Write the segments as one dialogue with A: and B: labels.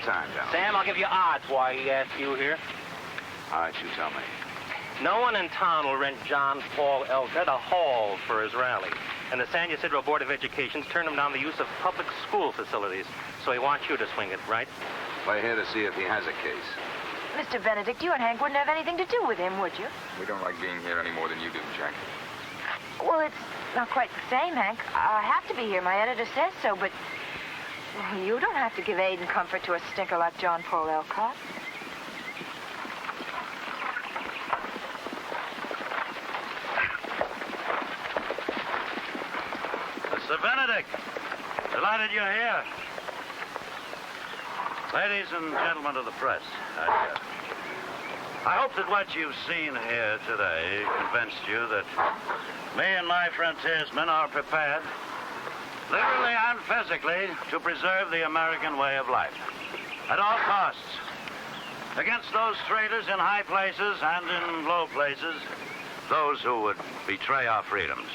A: time, John?
B: Sam, I'll give you odds why he asked you here.
A: All right, you tell me.
B: No one in town will rent John Paul Elgott a hall for his rally. And the San Ysidro Board of Education's turned him down the use of public school facilities. So he wants you to swing it, right?
A: We're here to see if he has a case.
C: Mr. Benedict, you and Hank wouldn't have anything to do with him, would you?
D: We don't like being here any more than you do, Jack.
C: Well, it's not quite the same, Hank. I have to be here. My editor says so, but you don't have to give aid and comfort to a stinker like John Paul Elcott.
E: Mr. Benedict, delighted you're here. Ladies and gentlemen of the press, I hope that what you've seen here today convinced you that me and my frontiersmen are prepared, literally and physically, to preserve the American way of life at all costs against those traitors in high places and in low places, those who would betray our freedoms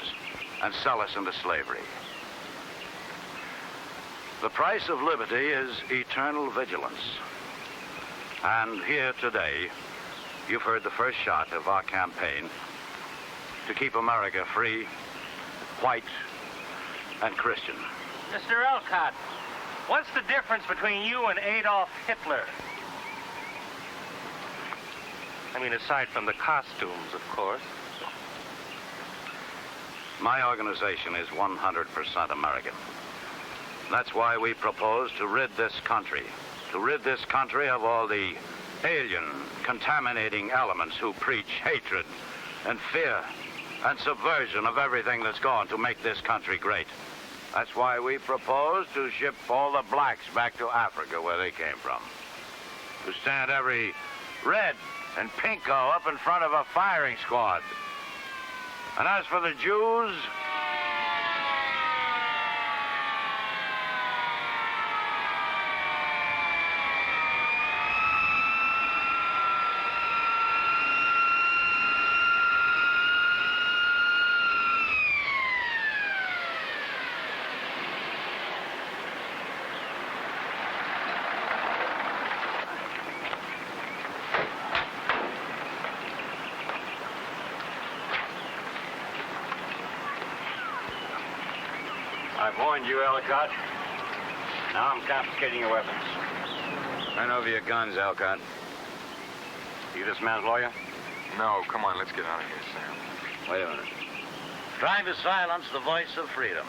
E: and sell us into slavery. The price of liberty is eternal vigilance. And here today, you've heard the first shot of our campaign to keep America free, white, and Christian.
B: Mr. Elcott, what's the difference between you and Adolf Hitler? I mean, aside from the costumes, of course.
E: My organization is 100% American. That's why we propose to rid this country of all the alien, contaminating elements who preach hatred and fear and subversion of everything that's gone to make this country great. That's why we propose to ship all the blacks back to Africa where they came from. To stand every red and pinko up in front of a firing squad. And as for the Jews,
A: I've warned you, Elcott. Now I'm confiscating your weapons. Turn over your guns, Elcott. You this man's lawyer?
D: No, come on, let's get out of here, Sam.
A: Wait a minute.
E: trying to silence the voice of freedom.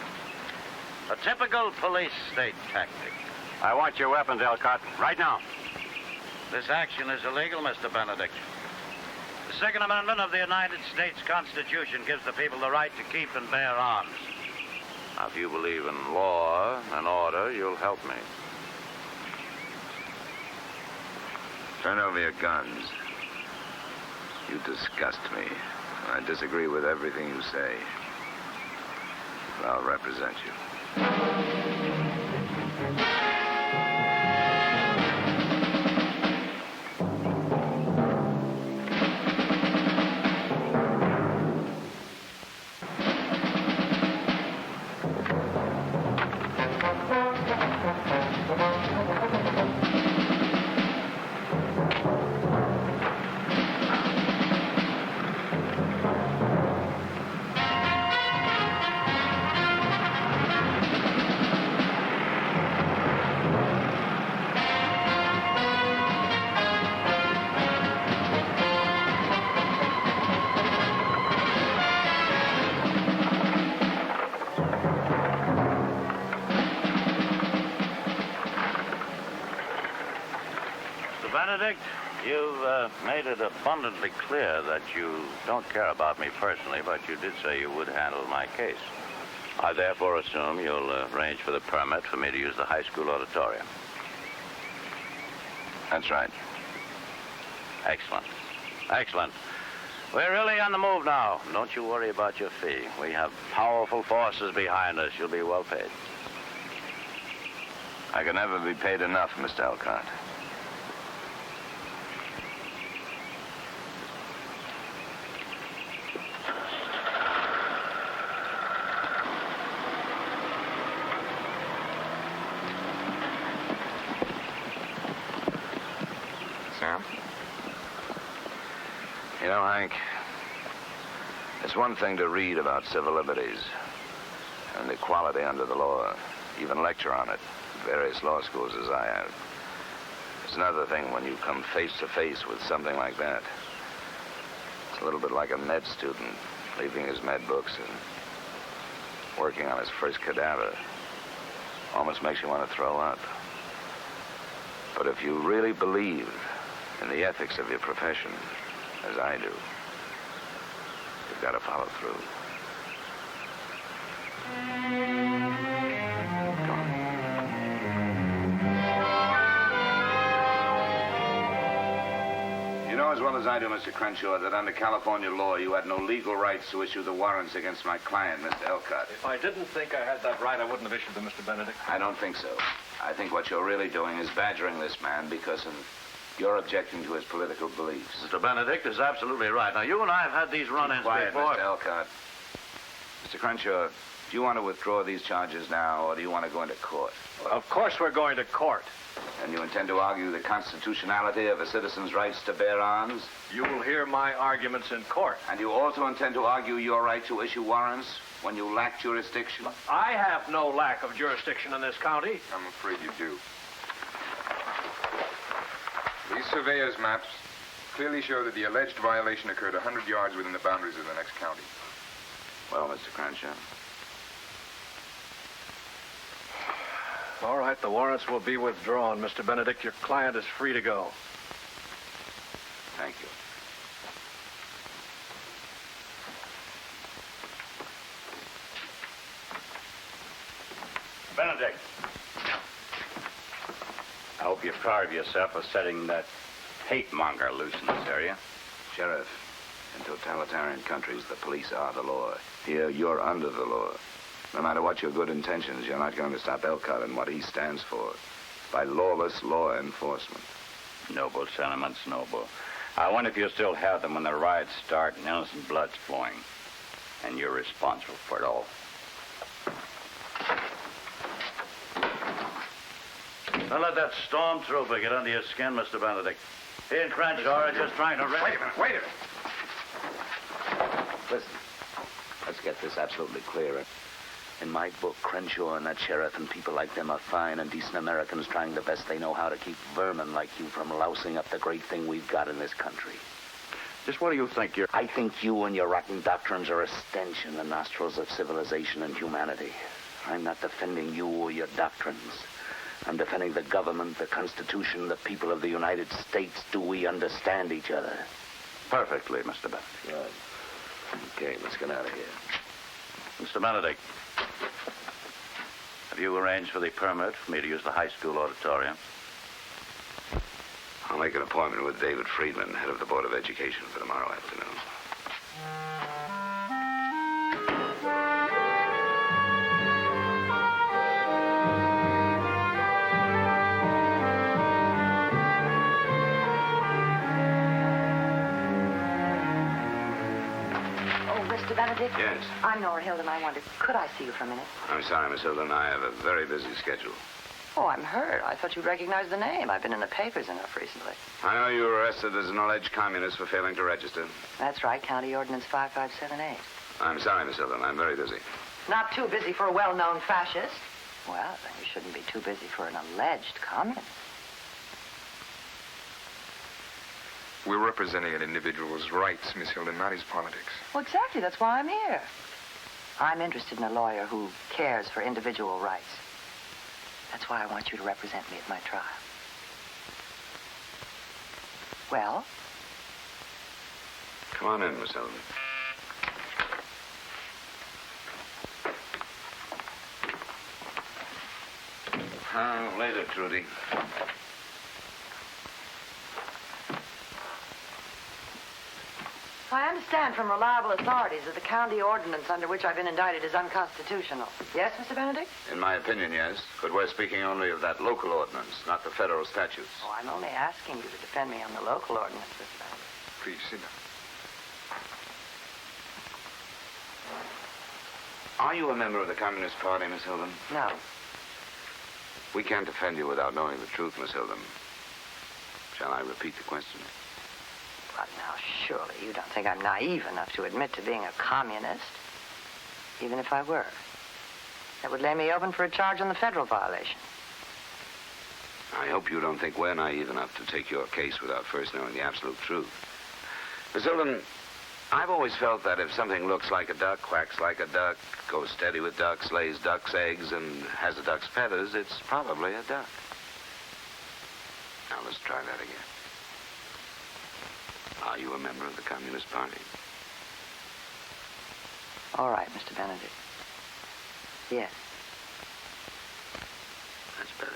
E: A typical police state tactic.
A: I want your weapons, Elcott, right now.
E: This action is illegal, Mr. Benedict. The Second Amendment of the United States Constitution gives the people the right to keep and bear arms. Now, if you believe in law and order, you'll help me.
A: Turn over your guns. You disgust me. I disagree with everything you say. But I'll represent you.
E: Benedict, you've made it abundantly clear that you don't care about me personally, but you did say you would handle my case. I therefore assume you'll arrange for the permit for me to use the high school auditorium.
A: That's right.
E: Excellent. Excellent. We're really on the move now. Don't you worry about your fee. We have powerful forces behind us. You'll be well paid.
A: I can never be paid enough, Mr. Elcott. know, Hank, it's one thing to read about civil liberties and equality under the law, even lecture on it at various law schools as I have. It's another thing when you come face to face with something like that. It's a little bit like a med student leaving his med books and working on his first cadaver. Almost makes you want to throw up. But if you really believe in the ethics of your profession, as I do, you've got to follow through. Come on. You know as well as I do, Mr. Crenshaw, that under California law, you had no legal rights to issue the warrants against my client, Mr. Elcott.
F: If I didn't think I had that right, I wouldn't have issued them, Mr. Benedict.
A: I don't think so. I think what you're really doing is badgering this man because you're objecting to his political beliefs.
E: Mr. Benedict is absolutely right. Now, you and I have had these run-ins
A: Quiet,
E: before.
A: Mr. Elcott. Mr. Crenshaw, do you want to withdraw these charges now, or do you want to go into court?
F: Of course we're going to court.
A: And you intend to argue the constitutionality of a citizen's rights to bear arms?
F: You will hear my arguments in court.
A: And you also intend to argue your right to issue warrants when you lack jurisdiction?
F: I have no lack of jurisdiction in this county.
D: I'm afraid you do. These surveyor's maps clearly show that the alleged violation occurred 100 yards within the boundaries of the next county.
A: Well, Mr. Crenshaw.
F: All right, the warrants will be withdrawn. Mr. Benedict, your client is free to go.
A: Thank you.
E: Benedict. I hope you're proud of yourself for setting that hate monger loose in this area.
A: Sheriff, in totalitarian countries, the police are the law. Here, you're under the law. No matter what your good intentions, you're not going to stop Elcott and what he stands for. By lawless law enforcement.
E: Noble sentiments, noble. I wonder if you still have them when the riots start and innocent blood's flowing. And you're responsible for it all. Don't let that stormtrooper get under your skin, Mr. Benedict. He and Crenshaw are just trying to...
A: Wait a minute. Listen, let's get this absolutely clear. In my book, Crenshaw and that sheriff and people like them are fine and decent Americans trying the best they know how to keep vermin like you from lousing up the great thing we've got in this country.
E: Just what do you think you're...
A: I think you and your rotten doctrines are a stench in the nostrils of civilization and humanity. I'm not defending you or your doctrines. I'm defending the government, the Constitution, the people of the United States. Do we understand each other?
E: Perfectly, Mr. Benedict.
A: Good. Okay, let's get out of here.
E: Mr. Benedict, have you arranged for the permit for me to use the high school auditorium?
A: I'll make an appointment with David Friedman, head of the Board of Education, for tomorrow afternoon.
C: Mr. Benedict?
A: Yes?
C: I'm Nora Hilden. I wondered, could I see you for a minute?
A: I'm sorry, Miss Hilden. I have a very busy schedule.
C: Oh, I'm hurt. I thought you'd recognize the name. I've been in the papers enough recently.
A: I know you were arrested as an alleged communist for failing to register.
C: That's right, County Ordinance 5578.
A: I'm sorry, Miss Hilden. I'm very busy.
C: Not too busy for a well-known fascist. Well, then you shouldn't be too busy for an alleged communist.
D: We're representing an individual's rights, Miss Hilden, not his politics.
C: Well, exactly. That's why I'm here. I'm interested in a lawyer who cares for individual rights. That's why I want you to represent me at my trial. Well?
A: Come on in, Miss Hilden. Later, Trudy.
C: I understand from reliable authorities that the county ordinance under which I've been indicted is unconstitutional. Yes, Mr. Benedict?
A: In my opinion, yes. But we're speaking only of that local ordinance, not the federal statutes.
C: Oh, I'm only asking you to defend me on the local ordinance, Mr. Benedict.
D: Please, sit down.
A: Are you a member of the Communist Party, Miss Hilden?
C: No.
A: We can't defend you without knowing the truth, Miss Hilden. Shall I repeat the question?
G: But now, surely you don't think I'm naive enough to admit to being a communist? Even if I were. That would lay me open for a charge on the federal violation.
A: I hope you don't think we're naive enough to take your case without first knowing the absolute truth. Miss Hilton, I've always felt that if something looks like a duck, quacks like a duck, goes steady with ducks, lays duck's eggs, and has a duck's feathers, it's probably a duck. Now let's try that again. Are you a member of the Communist Party?
G: All right, Mr. Benedict. Yes.
A: That's better.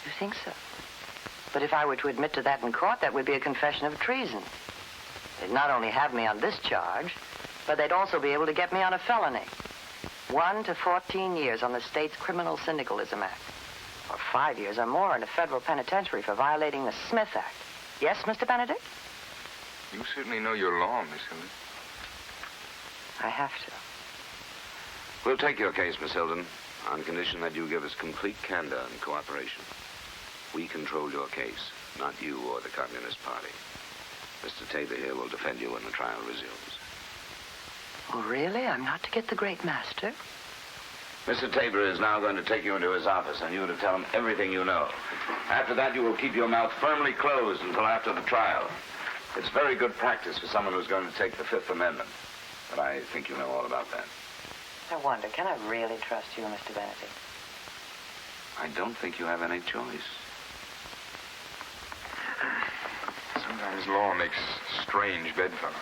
G: You think so? But if I were to admit to that in court, that would be a confession of treason. They'd not only have me on this charge, but they'd also be able to get me on a felony. 1 to 14 years on the state's Criminal Syndicalism Act. Or 5 years or more in a federal penitentiary for violating the Smith Act. Yes, Mr. Benedict?
D: You certainly know your law, Miss Hilton.
G: I have to.
A: We'll take your case, Miss Hilton, on condition that you give us complete candor and cooperation. We control your case, not you or the Communist Party. Mr. Tabor here will defend you when the trial resumes.
G: Oh, really? I'm not to get the great master?
A: Mr. Tabor is now going to take you into his office and you to tell him everything you know. After that, you will keep your mouth firmly closed until after the trial. It's very good practice for someone who's going to take the Fifth Amendment. But I think you know all about that.
G: I wonder, can I really trust you, Mr. Benedict?
A: I don't think you have any choice.
D: Sometimes law makes strange bedfellows.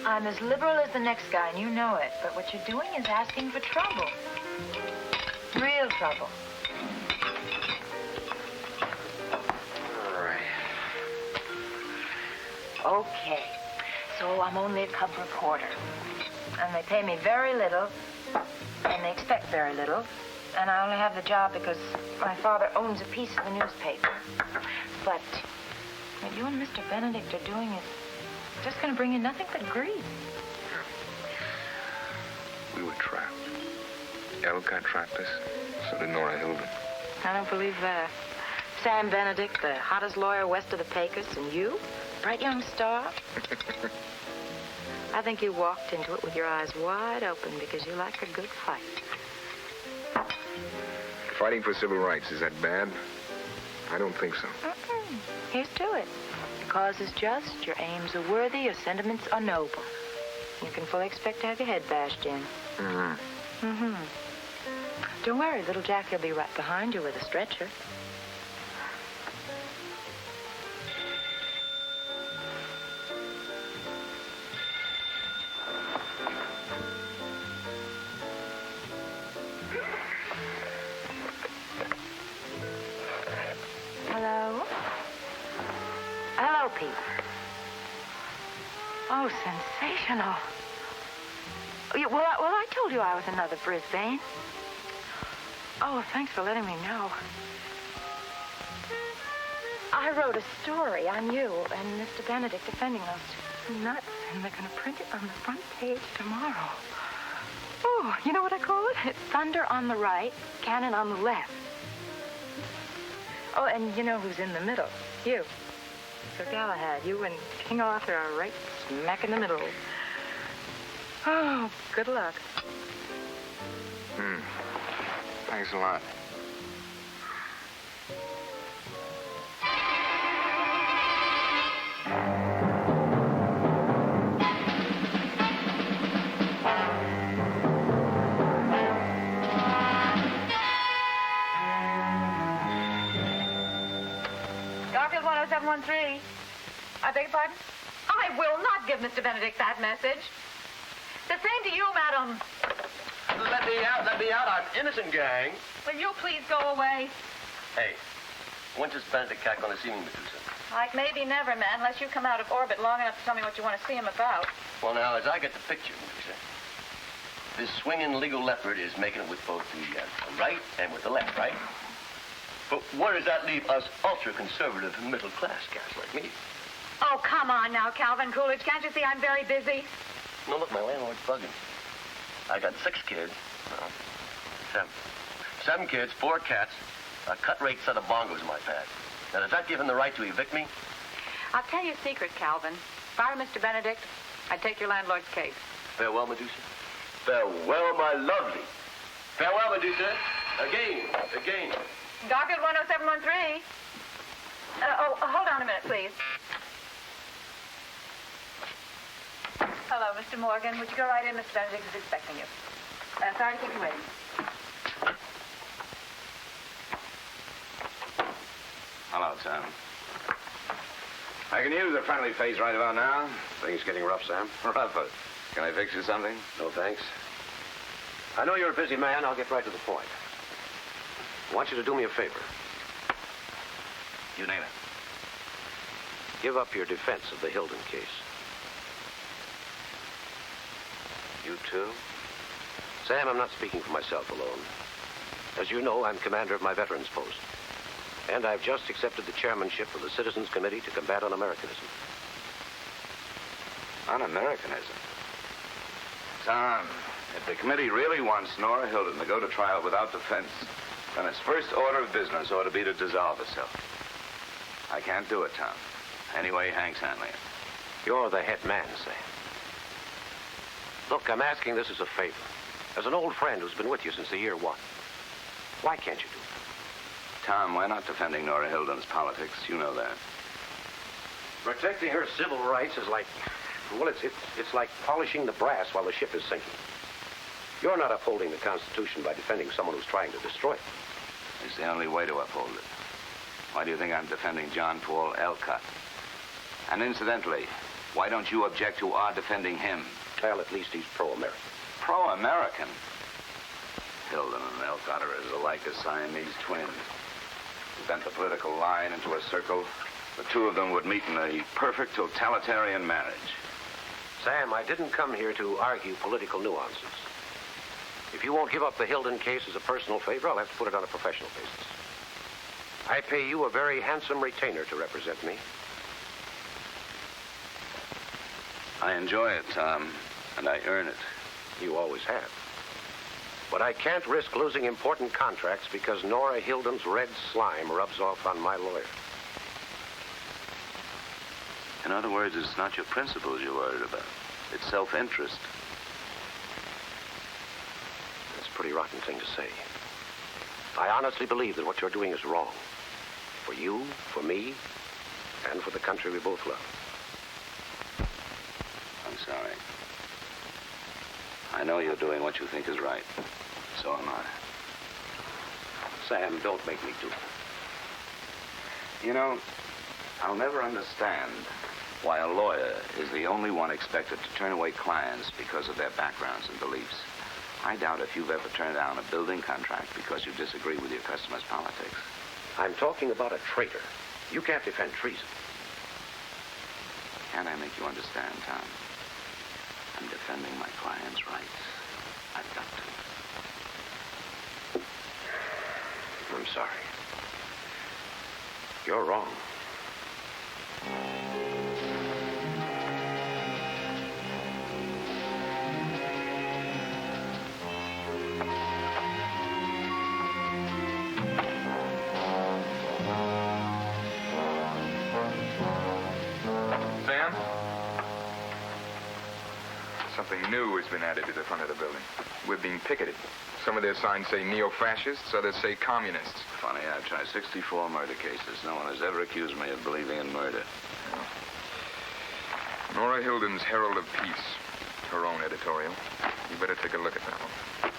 C: I'm as liberal as the next guy, and you know it. But what you're doing is asking for trouble. Real trouble. Okay. So I'm only a cub reporter. And they pay me very little, and they expect very little. And I only have the job because my father owns a piece of the newspaper. But what you and Mr. Benedict are doing is just going to bring you nothing but grief.
D: We were trapped. Elcott trapped us. So did Nora Hilden.
C: I don't believe that. Sam Benedict, the hottest lawyer west of the Pecos, and you, bright young star. I think you walked into it with your eyes wide open because you like a good fight.
D: Fighting for civil rights, is that bad? I don't think so.
C: Here's to it. The cause is just, your aims are worthy, your sentiments are noble. You can fully expect to have your head bashed in. Don't worry, little Jack will be right behind you with a stretcher. Hello? Hello, Pete. Oh, sensational. Well, I told you I was another Brisbane. Oh, thanks for letting me know. I wrote a story on you and Mr. Benedict defending those two nuts, and they're going to print it on the front page tomorrow. Oh, you know what I call it? It's thunder on the right, cannon on the left. Oh, and you know who's in the middle? You. Sir Galahad, you and King Arthur are right smack in the middle. Oh, good luck.
D: Thanks a lot.
H: Garfield 10713. I beg your pardon? I will not give Mr. Benedict that message. The same to you, madam.
F: Let me out. I'm innocent, gang.
H: Will you please go away?
F: Hey, when's this Benedict cat going to see me, Medusa?
H: Like maybe never, man, unless you come out of orbit long enough to tell me what you want to see him about.
F: Well, now, as I get the picture, Medusa, this swinging legal leopard is making it with both the right and with the left, right? But where does that leave us ultra-conservative middle-class guys like me?
H: Oh, come on now, Calvin Coolidge. Can't you see I'm very busy?
F: No, look, my landlord's bugging. I got 6 kids. No, 7. 7 kids, 4 cats, a cut-rate set of bongos in my pad. Now, does that give him the right to evict me?
H: I'll tell you a secret, Calvin. If I were Mr. Benedict, I'd take your landlord's case.
F: Farewell, Medusa. Farewell, my lovely. Farewell, Medusa. Again.
H: Docket 10713. Hold on a minute, please. Hello, Mr. Morgan. Would you go right in? Mr. Benedict is expecting you. Sorry to keep you waiting.
A: Hello, Sam. I can use a friendly face right about now.
I: Things getting rough, Sam.
A: Rougher. Can I fix you something?
I: No, thanks. I know you're a busy man. I'll get right to the point. I want you to do me a favor.
E: You name it.
I: Give up your defense of the Hilden case.
A: You too?
I: Sam, I'm not speaking for myself alone. As you know, I'm commander of my veterans post. And I've just accepted the chairmanship of the Citizens Committee to combat un-Americanism.
A: Un-Americanism? Tom, if the committee really wants Nora Hilden to go to trial without defense, then its first order of business ought to be to dissolve itself. I can't do it, Tom. Anyway, Hank's handling it.
I: You're the head man, Sam. Look, I'm asking this as a favor. As an old friend who's been with you since the year 1. Why can't you do it?
A: Tom, we're not defending Nora Hilden's politics. You know that.
I: Protecting her civil rights is like, well, it's like polishing the brass while the ship is sinking. You're not upholding the Constitution by defending someone who's trying to destroy it.
A: It's the only way to uphold it. Why do you think I'm defending John Paul Elcott? And incidentally, why don't you object to our defending him?
I: Well, at least he's pro-American.
A: Pro-American? Hilden and Elcott are as alike as Siamese twins. Bent the political line into a circle, the two of them would meet in a perfect totalitarian marriage.
I: Sam, I didn't come here to argue political nuances. If you won't give up the Hilden case as a personal favor, I'll have to put it on a professional basis. I pay you a very handsome retainer to represent me.
A: I enjoy it, Tom, and I earn it.
I: You always have. But I can't risk losing important contracts because Nora Hilden's red slime rubs off on my lawyer.
A: In other words, it's not your principles you're worried about. It's self-interest.
I: That's a pretty rotten thing to say. I honestly believe that what you're doing is wrong. For you, for me, and for the country we both love.
A: I'm sorry. I know you're doing what you think is right. So am I.
I: Sam, don't make me do it.
A: You know, I'll never understand why a lawyer is the only one expected to turn away clients because of their backgrounds and beliefs. I doubt if you've ever turned down a building contract because you disagree with your customer's politics.
I: I'm talking about a traitor. You can't defend treason.
A: Can't I make you understand, Tom? I'm defending my client's rights. I've got to.
I: I'm sorry. You're wrong.
D: Sam? Something new has been added to the front of the building. We're being picketed. Some of their signs say neo-fascists, others say communists.
A: Funny, I've tried 64 murder cases. No one has ever accused me of believing in murder.
D: Nora Hilden's Herald of Peace. Her own editorial. You better take a look at that one.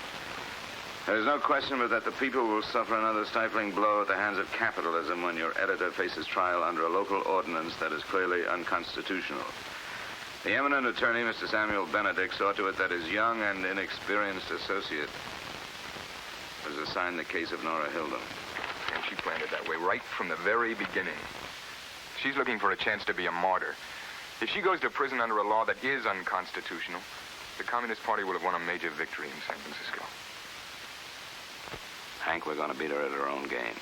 A: There's no question but that the people will suffer another stifling blow at the hands of capitalism when your editor faces trial under a local ordinance that is clearly unconstitutional. The eminent attorney, Mr. Samuel Benedict, saw to it that his young and inexperienced associate was assigned the case of Nora Hilden.
D: And she planned it that way right from the very beginning. She's looking for a chance to be a martyr. If she goes to prison under a law that is unconstitutional, the Communist Party will have won a major victory in San Francisco.
A: Hank, we're going to beat her at her own game.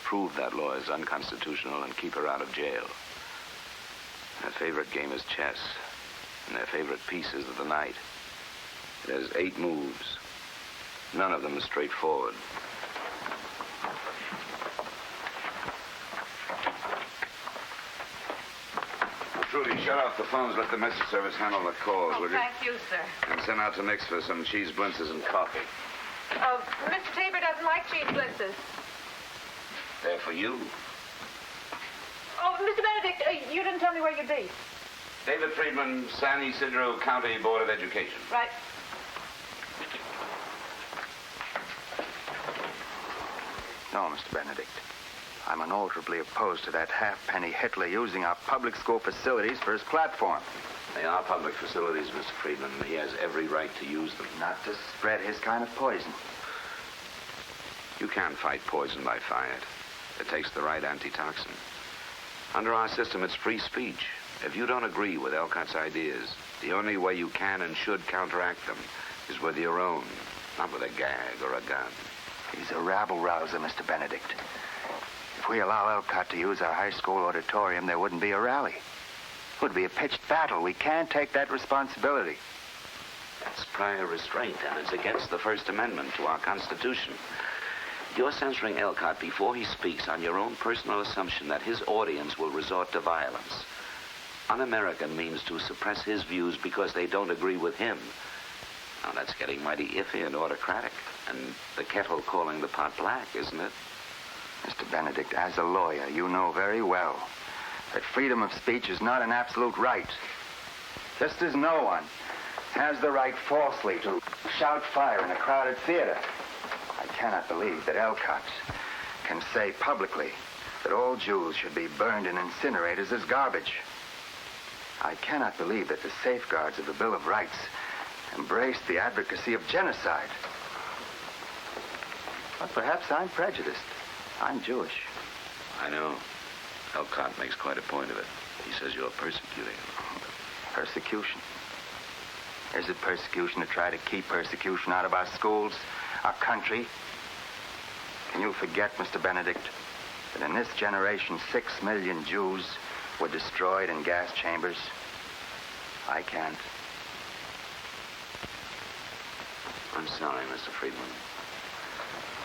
A: Prove that law is unconstitutional and keep her out of jail. Their favorite game is chess, and their favorite piece is the knight. It has 8 moves. None of them is straightforward. Trudy, shut off the phones. Let the message service handle the calls, will you?
H: Thank you, sir.
A: And send out to Mix for some cheese blintzes and coffee.
H: Mr. Tabor doesn't like cheese blintzes.
A: They're for you.
H: Oh, Mr. Benedict, you didn't tell me where you'd be.
A: David Friedman, San Ysidro County Board of Education.
H: Right.
J: No, Mr. Benedict. I'm unalterably opposed to that halfpenny Hitler using our public school facilities for his platform.
A: They are public facilities, Mr. Friedman. He has every right to use them.
J: Not to spread his kind of poison.
A: You can't fight poison by fire. It takes the right antitoxin. Under our system, it's free speech. If you don't agree with Elcott's ideas, the only way you can and should counteract them is with your own, not with a gag or a gun.
J: He's a rabble-rouser, Mr. Benedict. If we allow Elcott to use our high school auditorium, there wouldn't be a rally. It would be a pitched battle. We can't take that responsibility.
A: That's prior restraint, and it's against the First Amendment to our Constitution. You're censoring Elcott before he speaks on your own personal assumption that his audience will resort to violence. Un-American means to suppress his views because they don't agree with him. Now, that's getting mighty iffy and autocratic, and the kettle calling the pot black, isn't it?
J: Mr. Benedict, as a lawyer, you know very well that freedom of speech is not an absolute right. Just as no one has the right falsely to shout fire in a crowded theater. I cannot believe that Elcott can say publicly that all Jews should be burned in incinerators as garbage. I cannot believe that the safeguards of the Bill of Rights embrace the advocacy of genocide. But perhaps I'm prejudiced. I'm Jewish.
A: I know. Elcott makes quite a point of it. He says you're persecuting him.
J: Persecution? Is it persecution to try to keep persecution out of our schools, our country? Can you forget, Mr. Benedict, that in this generation 6 million Jews were destroyed in gas chambers? I can't.
A: I'm sorry, Mr. Friedman.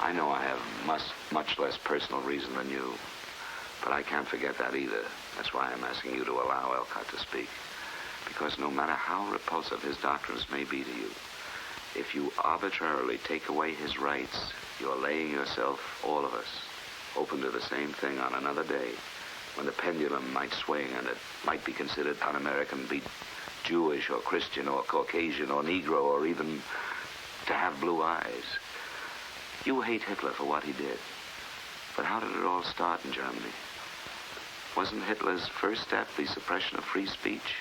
A: I know I have much less personal reason than you, but I can't forget that either. That's why I'm asking you to allow Elcott to speak. Because no matter how repulsive his doctrines may be to you, if you arbitrarily take away his rights, you're laying yourself, all of us, open to the same thing on another day, when the pendulum might swing and it might be considered un-American to be Jewish or Christian or Caucasian or Negro or even to have blue eyes. You hate Hitler for what he did. But how did it all start in Germany? Wasn't Hitler's first step the suppression of free speech?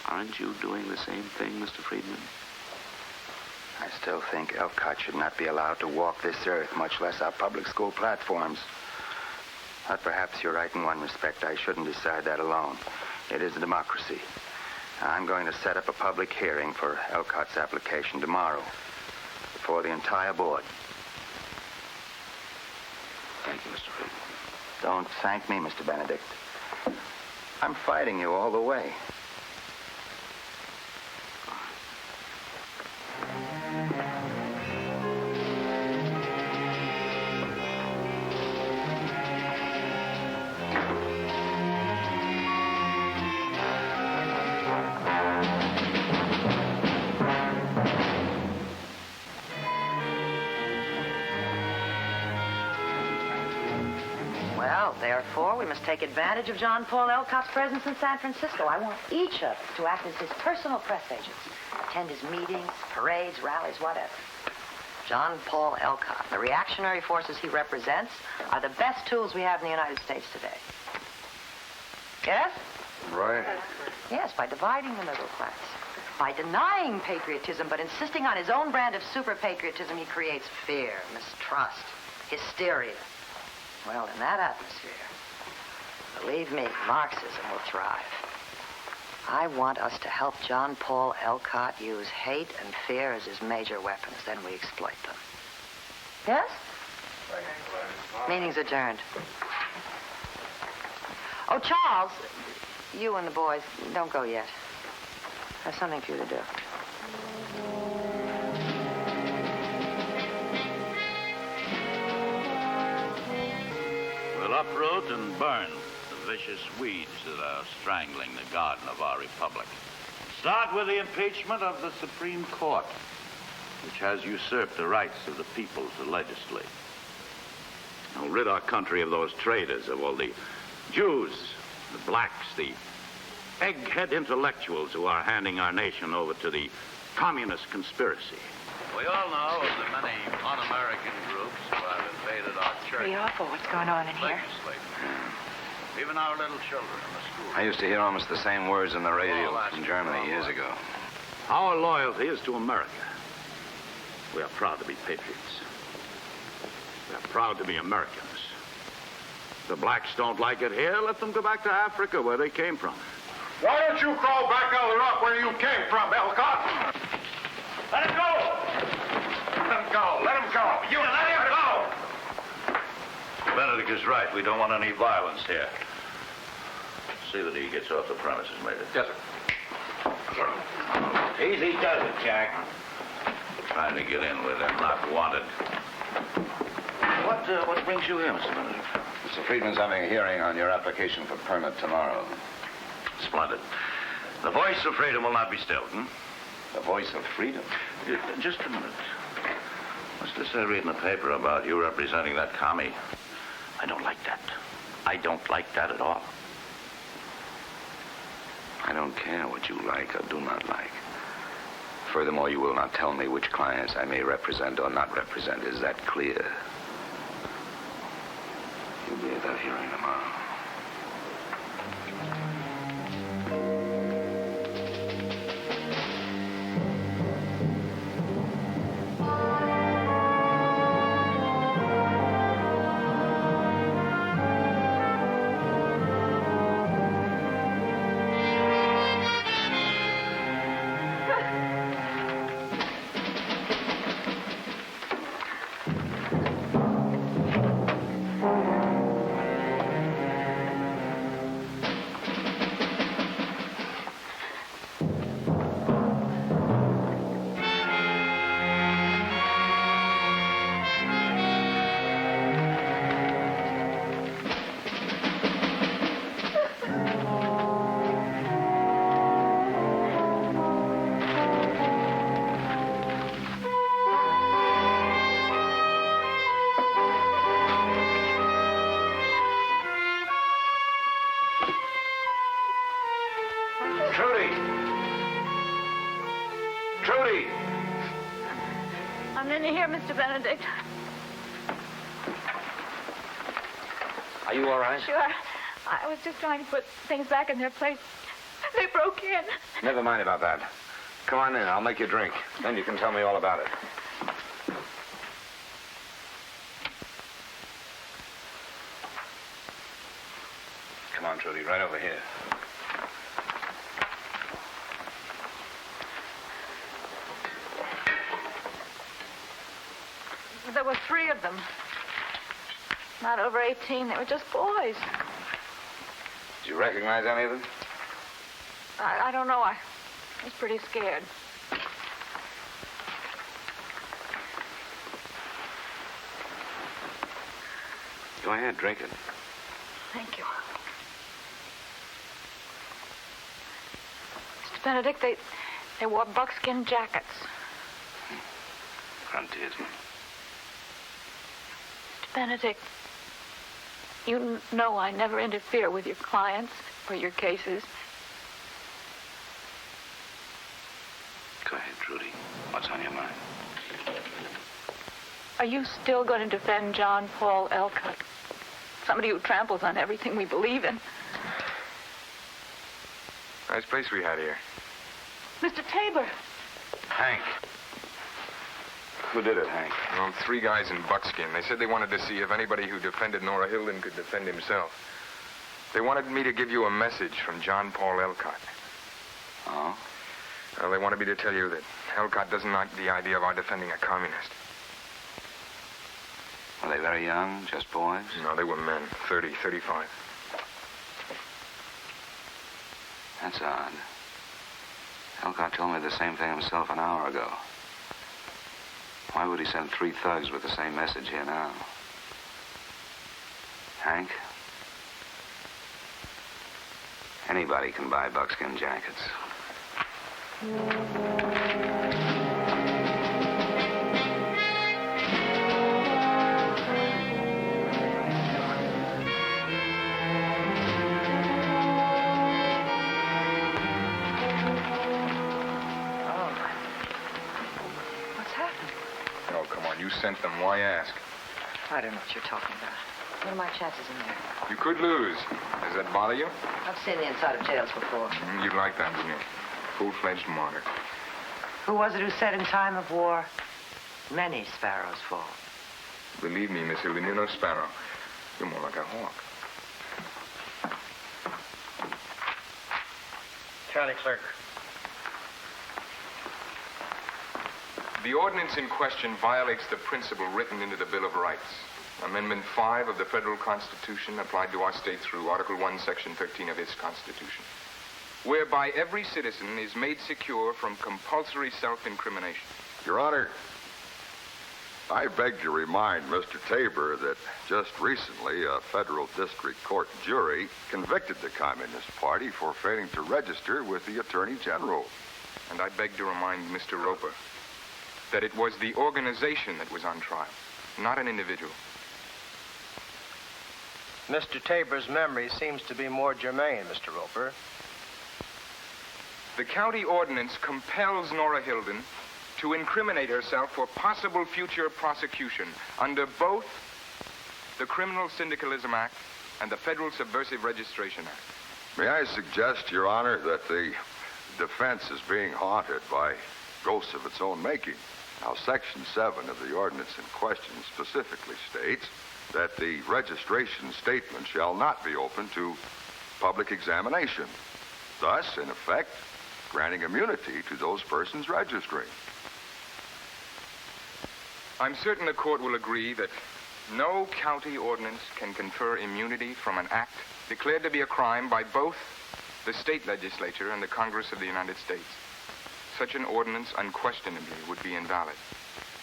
A: Aren't you doing the same thing, Mr. Friedman?
J: I still think Elcott should not be allowed to walk this earth, much less our public school platforms. But perhaps you're right in one respect. I shouldn't decide that alone. It is a democracy. I'm going to set up a public hearing for Elcott's application tomorrow before the entire board.
A: Thank you, Mr. Friedman.
J: Don't thank me, Mr. Benedict. I'm fighting you all the way.
G: Therefore, we must take advantage of John Paul Elcott's presence in San Francisco. I want each of us to act as his personal press agents, attend his meetings, parades, rallies, whatever. John Paul Elcott, the reactionary forces he represents, are the best tools we have in the United States today. Yes?
A: Right.
G: Yes, by dividing the middle class. By denying patriotism, but insisting on his own brand of super-patriotism, he creates fear, mistrust, hysteria. Well, in that atmosphere, believe me, Marxism will thrive. I want us to help John Paul Elcott use hate and fear as his major weapons. Then we exploit them. Yes? Meeting's adjourned. Oh, Charles, You and the boys, don't go yet. There's something for you to do.
E: We'll uproot and burn the vicious weeds that are strangling the garden of our republic. Start with the impeachment of the Supreme Court, which has usurped the rights of the people to legislate. We'll rid our country of those traitors, of all the Jews, the blacks, the egghead intellectuals who are handing our nation over to the communist conspiracy. We all know of the many un-American groups who have invaded our church.
C: Pretty awful what's going on in here.
E: Even our little children in the school.
A: I used to hear almost the same words on the radio in Germany years ago.
E: Our loyalty is to America. We are proud to be patriots. We are proud to be Americans. The blacks don't like it here. Let them go back to Africa, where they came from.
K: Why don't you crawl back out of the rock where you came from, Elcott? Let him go! Let him go! Let him go! You let him go!
E: Benedict is right. We don't want any violence here. See that he gets off the premises, Major.
I: Yes, sir.
E: Easy does it, Jack. Trying to get in with him, not wanted. What brings you here, Mr. Benedict?
A: Mr. Friedman's having a hearing on your application for permit tomorrow.
E: Splendid. The voice of freedom will not be stilled,
A: The voice of freedom?
E: Just a minute. What's this I read in the paper about you representing that commie? I don't like that. I don't like that at all.
A: I don't care what you like or do not like. Furthermore, you will not tell me which clients I may represent or not represent. Is that clear? You'll be at that hearing tomorrow.
H: I'm in here, Mr. Benedict.
A: Are you all right?
H: Sure. I was just trying to put things back in their place. They broke in.
A: Never mind about that. Come on in. I'll make you a drink. Then you can tell me all about it. Come on, Trudy. Right over here.
H: There were 3 of them. Not over 18. They were just boys.
A: Did you recognize any of them?
H: I don't know. I was pretty scared.
A: Go ahead, drink it.
H: Thank you. Mr. Benedict, they wore buckskin jackets.
A: Frontiersmen.
H: Mr. Benedict, you know I never interfere with your clients or your cases.
A: Go ahead, Trudy. What's on your mind?
H: Are you still going to defend John Paul Elcott? Somebody who tramples on everything we believe in.
D: Nice place we had here.
H: Mr. Tabor.
A: Hank. Who did it, Hank?
D: Well, 3 guys in buckskin. They said they wanted to see if anybody who defended Nora Hilden could defend himself. They wanted me to give you a message from John Paul Elcott.
A: Oh?
D: Well, they wanted me to tell you that Elcott doesn't like the idea of our defending a communist.
A: Were they very young? Just boys?
D: No, they were men. 30, 35.
A: That's odd. Elcott told me the same thing himself an hour ago. Why would he send 3 thugs with the same message here now? Hank? Anybody can buy buckskin jackets.
D: You sent them. Why ask?
G: I don't know what you're talking about. What are my chances in there?
D: You could lose. Does that bother you?
G: I've seen the inside of jails before.
D: You'd like that, wouldn't you? Full-fledged martyr.
G: Who was it who said in time of war, many sparrows fall?
D: Believe me, Miss Hilden, you're no sparrow. You're more like a hawk.
I: County clerk.
D: The ordinance in question violates the principle written into the Bill of Rights. Amendment 5 of the Federal Constitution applied to our state through Article 1, Section 13 of its Constitution, whereby every citizen is made secure from compulsory self-incrimination.
L: Your Honor, I beg to remind Mr. Tabor that just recently a federal district court jury convicted the Communist Party for failing to register with the Attorney General.
D: And I beg to remind Mr. Roper that it was the organization that was on trial, not an individual.
I: Mr. Tabor's memory seems to be more germane, Mr. Roper.
D: The county ordinance compels Nora Hilden to incriminate herself for possible future prosecution under both the Criminal Syndicalism Act and the Federal Subversive Registration Act.
L: May I suggest, Your Honor, that the defense is being haunted by ghosts of its own making. Now, Section 7 of the ordinance in question specifically states that the registration statement shall not be open to public examination, thus, in effect, granting immunity to those persons registering.
D: I'm certain the court will agree that no county ordinance can confer immunity from an act declared to be a crime by both the state legislature and the Congress of the United States. Such an ordinance unquestionably would be invalid,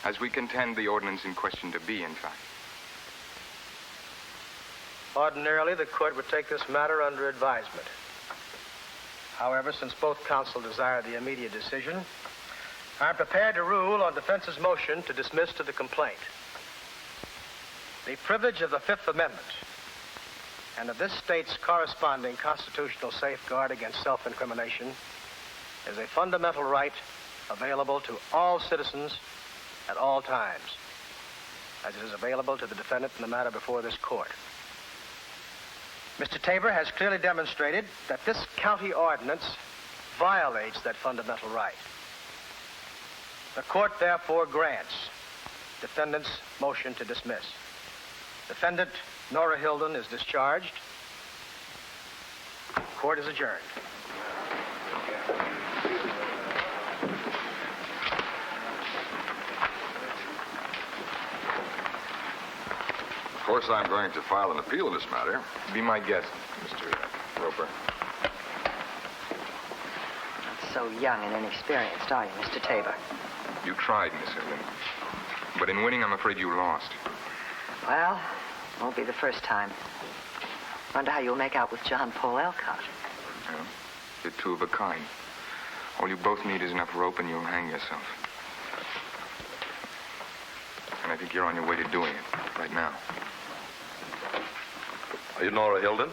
D: as we contend the ordinance in question to be, in fact.
I: Ordinarily, the court would take this matter under advisement. However, since both counsel desire the immediate decision, I'm prepared to rule on defense's motion to dismiss to the complaint. The privilege of the Fifth Amendment and of this state's corresponding constitutional safeguard against self-incrimination is a fundamental right available to all citizens at all times, as it is available to the defendant in the matter before this court. Mr. Tabor has clearly demonstrated that this county ordinance violates that fundamental right. The court therefore grants defendant's motion to dismiss. Defendant Nora Hilden is discharged. Court is adjourned.
L: Of course, I'm going to file an appeal in this matter.
D: Be my guest, Mr. Roper.
G: Not so young and inexperienced, are you, Mr. Tabor?
D: You tried, Miss Hilden. But in winning, I'm afraid you lost.
G: Well, won't be the first time. Wonder how you'll make out with John Paul Elcott.
D: Well, you're two of a kind. All you both need is enough rope and you'll hang yourself. And I think you're on your way to doing it right now.
M: Are you Nora Hilden?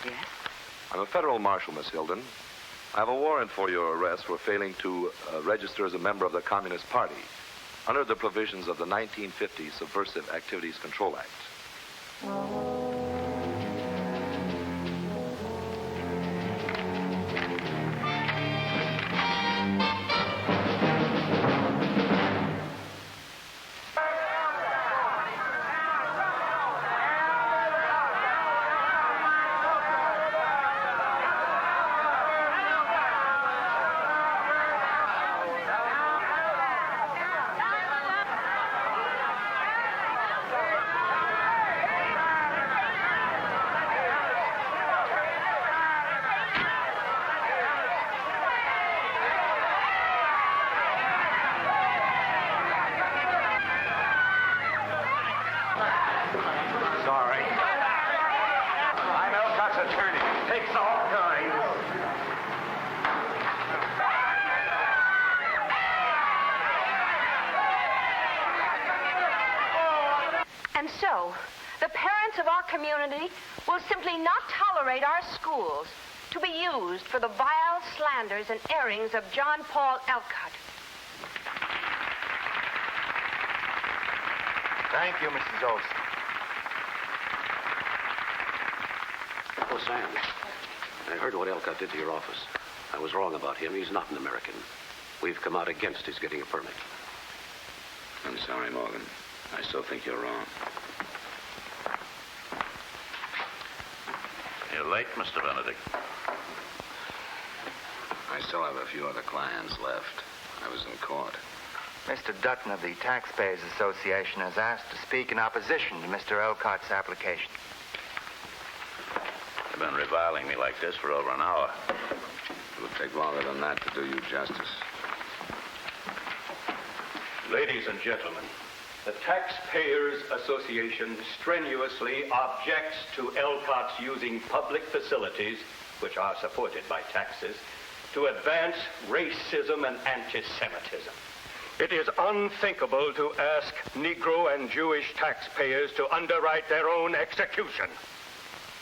G: Yes?
M: I'm a federal marshal, Miss Hilden. I have a warrant for your arrest for failing to register as a member of the Communist Party under the provisions of the 1950 Subversive Activities Control Act.
N: so, the parents of our community will simply not tolerate our schools to be used for the vile slanders and airings of John Paul Elcott.
J: Thank you, Mrs. Olson.
I: Oh, Sam, I heard what Elcott did to your office. I was wrong about him. He's not an American. We've come out against his getting a permit.
E: I'm sorry, Morgan. I still think you're wrong. You're late, Mr. Benedict. I still have a few other clients left. I was in court.
J: Mr. Dutton of the Taxpayers Association has asked to speak in opposition to Mr. Elcott's application.
E: You've been reviling me like this for over an hour. It would take longer than that to do you justice.
O: Ladies and gentlemen, the Taxpayers Association strenuously objects to Elcott's using public facilities, which are supported by taxes, to advance racism and anti-Semitism. It is unthinkable to ask Negro and Jewish taxpayers to underwrite their own execution.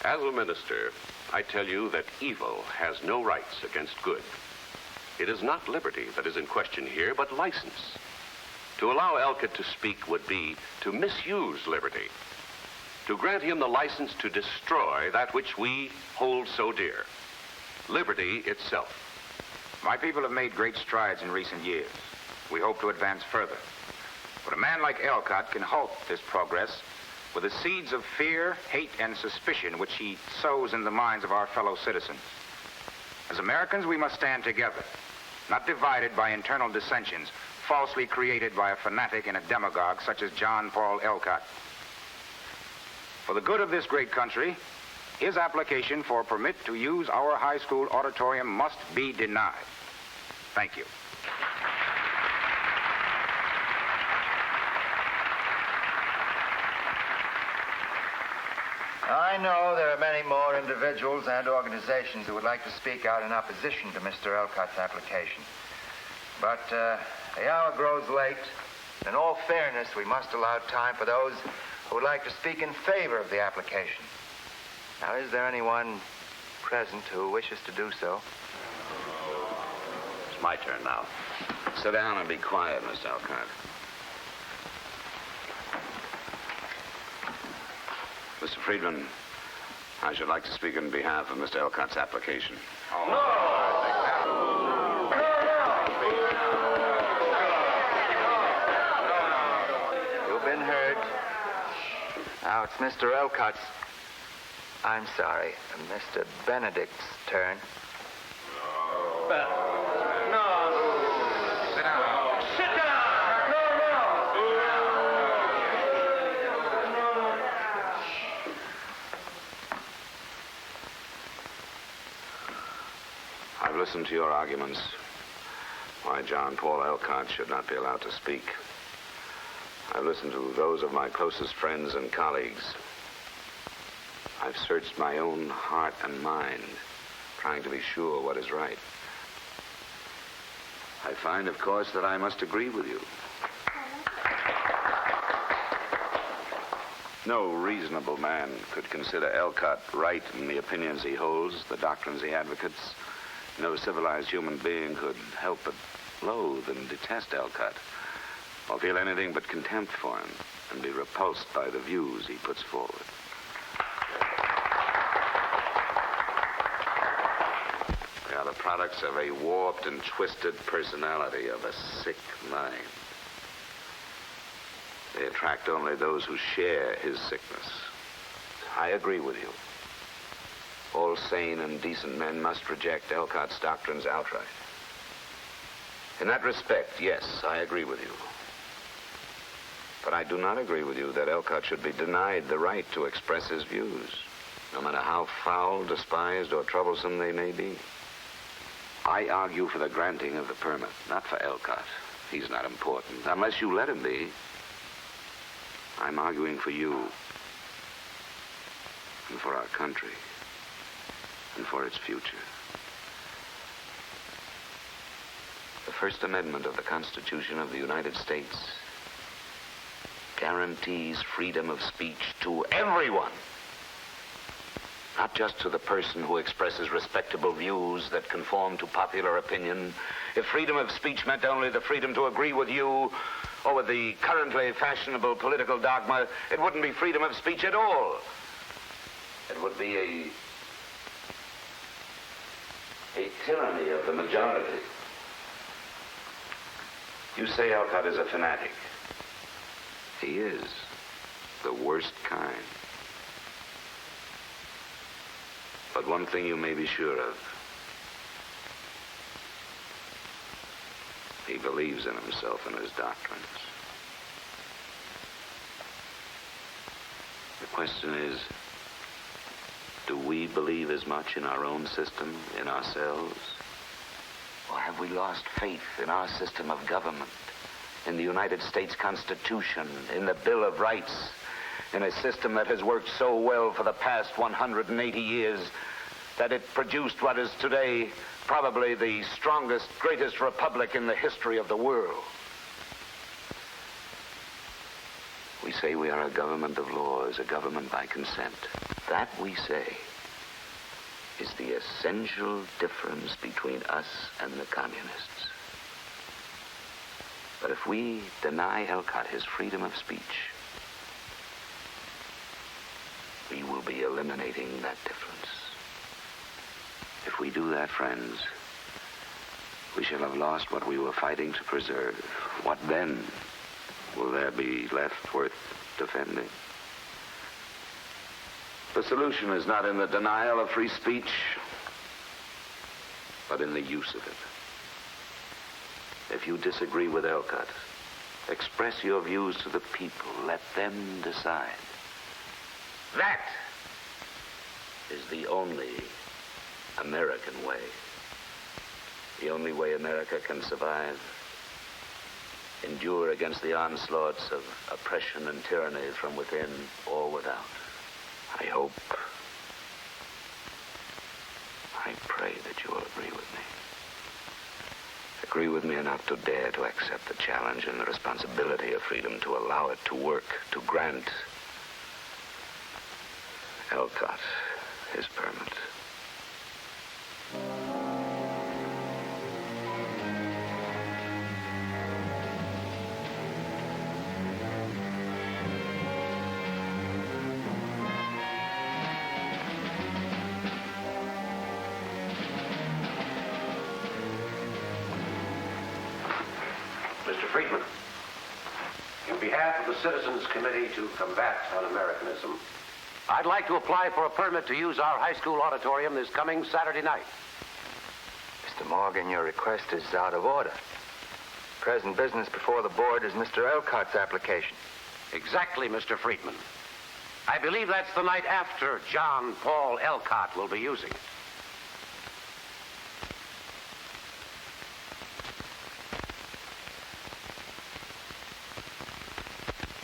P: As a minister, I tell you that evil has no rights against good. It is not liberty that is in question here, but license. To allow Elcott to speak would be to misuse liberty, to grant him the license to destroy that which we hold so dear, liberty itself.
Q: My people have made great strides in recent years. We hope to advance further. But a man like Elcott can halt this progress with the seeds of fear, hate, and suspicion which he sows in the minds of our fellow citizens. As Americans, we must stand together, not divided by internal dissensions falsely created by a fanatic and a demagogue such as John Paul Elcott. For the good of this great country, his application for a permit to use our high school auditorium must be denied. Thank you.
J: I know there are many more individuals and organizations who would like to speak out in opposition to Mr. Elcott's application. But the hour grows late. In all fairness, we must allow time for those who would like to speak in favor of the application. Now, is there anyone present who wishes to do so?
E: It's my turn now. Sit down and be quiet, Mr. Elcott. Mr. Friedman, I should like to speak on behalf of Mr. Elcott's application.
J: You've been heard. Now it's Mr. Elcott's, I'm sorry, Mr. Benedict's turn.
E: I've listened to your arguments why John Paul Elcott should not be allowed to speak. I've listened to those of my closest friends and colleagues. I've searched my own heart and mind, trying to be sure what is right. I find, of course, that I must agree with you. No reasonable man could consider Elcott right in the opinions he holds, the doctrines he advocates. No civilized human being could help but loathe and detest Elcott, or feel anything but contempt for him, and be repulsed by the views he puts forward. They are the products of a warped and twisted personality, of a sick mind. They attract only those who share his sickness. I agree with you. All sane and decent men must reject Elcott's doctrines outright. In that respect, yes, I agree with you. But I do not agree with you that Elcott should be denied the right to express his views, no matter how foul, despised, or troublesome they may be. I argue for the granting of the permit, not for Elcott. He's not important, unless you let him be. I'm arguing for you, and for our country, and for its future. The First Amendment of the Constitution of the United States guarantees freedom of speech to everyone. Not just to the person who expresses respectable views that conform to popular opinion. If freedom of speech meant only the freedom to agree with you or with the currently fashionable political dogma, it wouldn't be freedom of speech at all. It would be a tyranny of the majority. You say Alcott is a fanatic. He is. The worst kind. But one thing you may be sure of. He believes in himself and his doctrines. The question is, do we believe as much in our own system, in ourselves? Or have we lost faith in our system of government, in the United States Constitution, in the Bill of Rights, in a system that has worked so well for the past 180 years that it produced what is today probably the strongest, greatest republic in the history of the world? We say we are a government of laws, a government by consent. That, we say, is the essential difference between us and the communists. But if we deny Alcott his freedom of speech, we will be eliminating that difference. If we do that, friends, we shall have lost what we were fighting to preserve. What then will there be left worth defending? The solution is not in the denial of free speech, but in the use of it. If you disagree with Alcott, express your views to the people. Let them decide. That is the only American way. The only way America can survive, endure against the onslaughts of oppression and tyranny from within or without. I hope, I pray that you will agree with me. Agree with me enough to dare to accept the challenge and the responsibility of freedom, to allow it to work, to grant Alcott his permit.
I: Mr. Friedman, in behalf of the Citizens Committee to Combat Un-Americanism, I'd like to apply for a permit to use our high school auditorium this coming Saturday night.
J: Mr. Morgan, your request is out of order. Present business before the board is Mr. Alcott's application.
I: Exactly, Mr. Friedman. I believe that's the night after John Paul Alcott will be using it.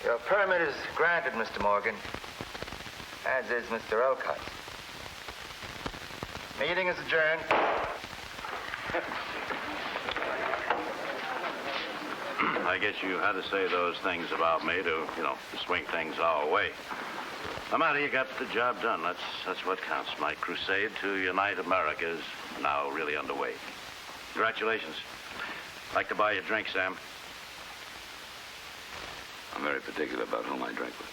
J: Your permit is granted, Mr. Morgan, as is Mr. Alcott's. Meeting is adjourned.
E: I guess you had to say those things about me to, swing things our way. No matter, you got the job done. That's what counts. My crusade to unite America is now really underway. Congratulations. I'd like to buy you a drink, Sam. I'm very particular about whom I drink with.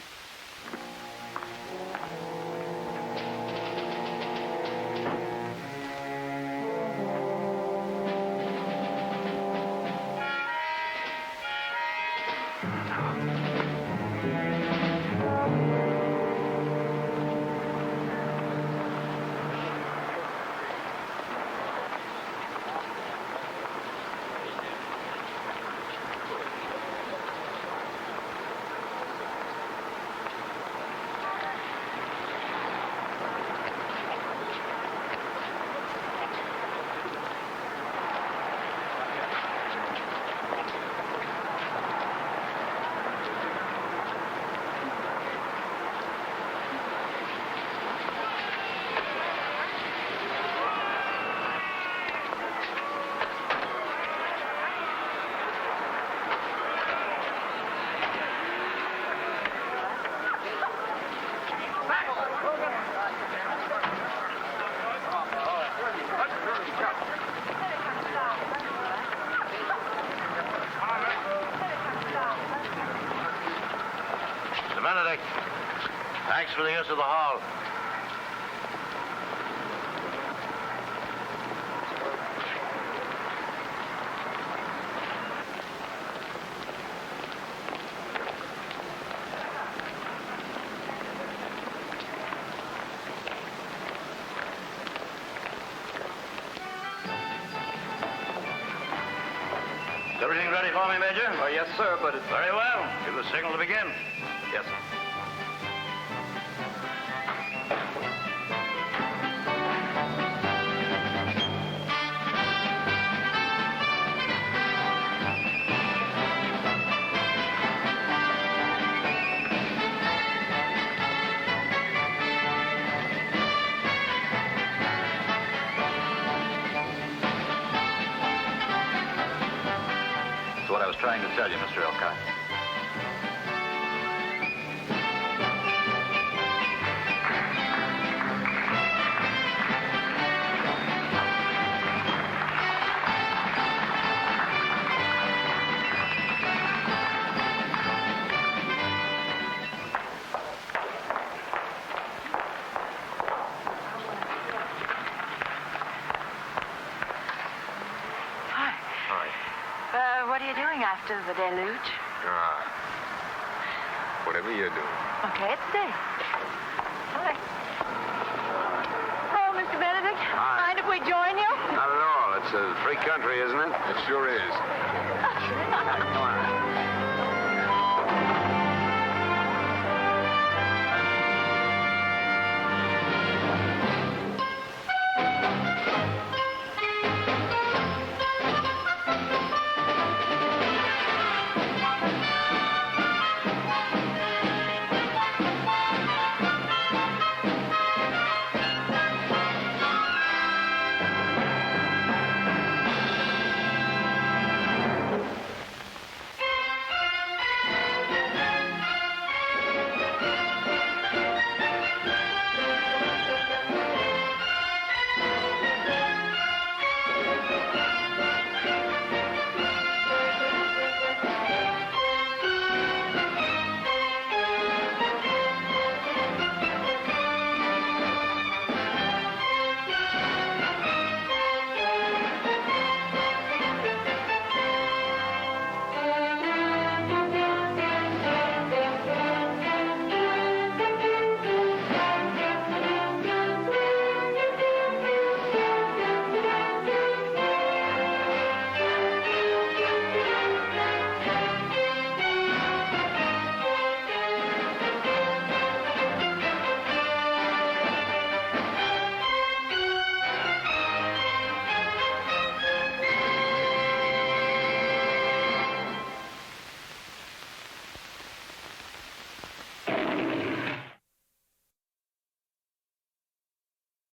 E: Benedict. Thanks for the use of the hall. Is everything ready for me, Major?
R: Oh, yes, sir, but it's...
E: Very well. Give the signal to begin.
R: Yes, sir.
M: That's what I was trying to tell you, Mr. Elcott.
C: What are you doing after the deluge?
D: Whatever you do.
C: Okay, it's day. Hi. Oh, Mr. Benedict.
E: Hi.
C: Mind if we join you?
E: Not at all. It's a free country, isn't it?
D: It sure is.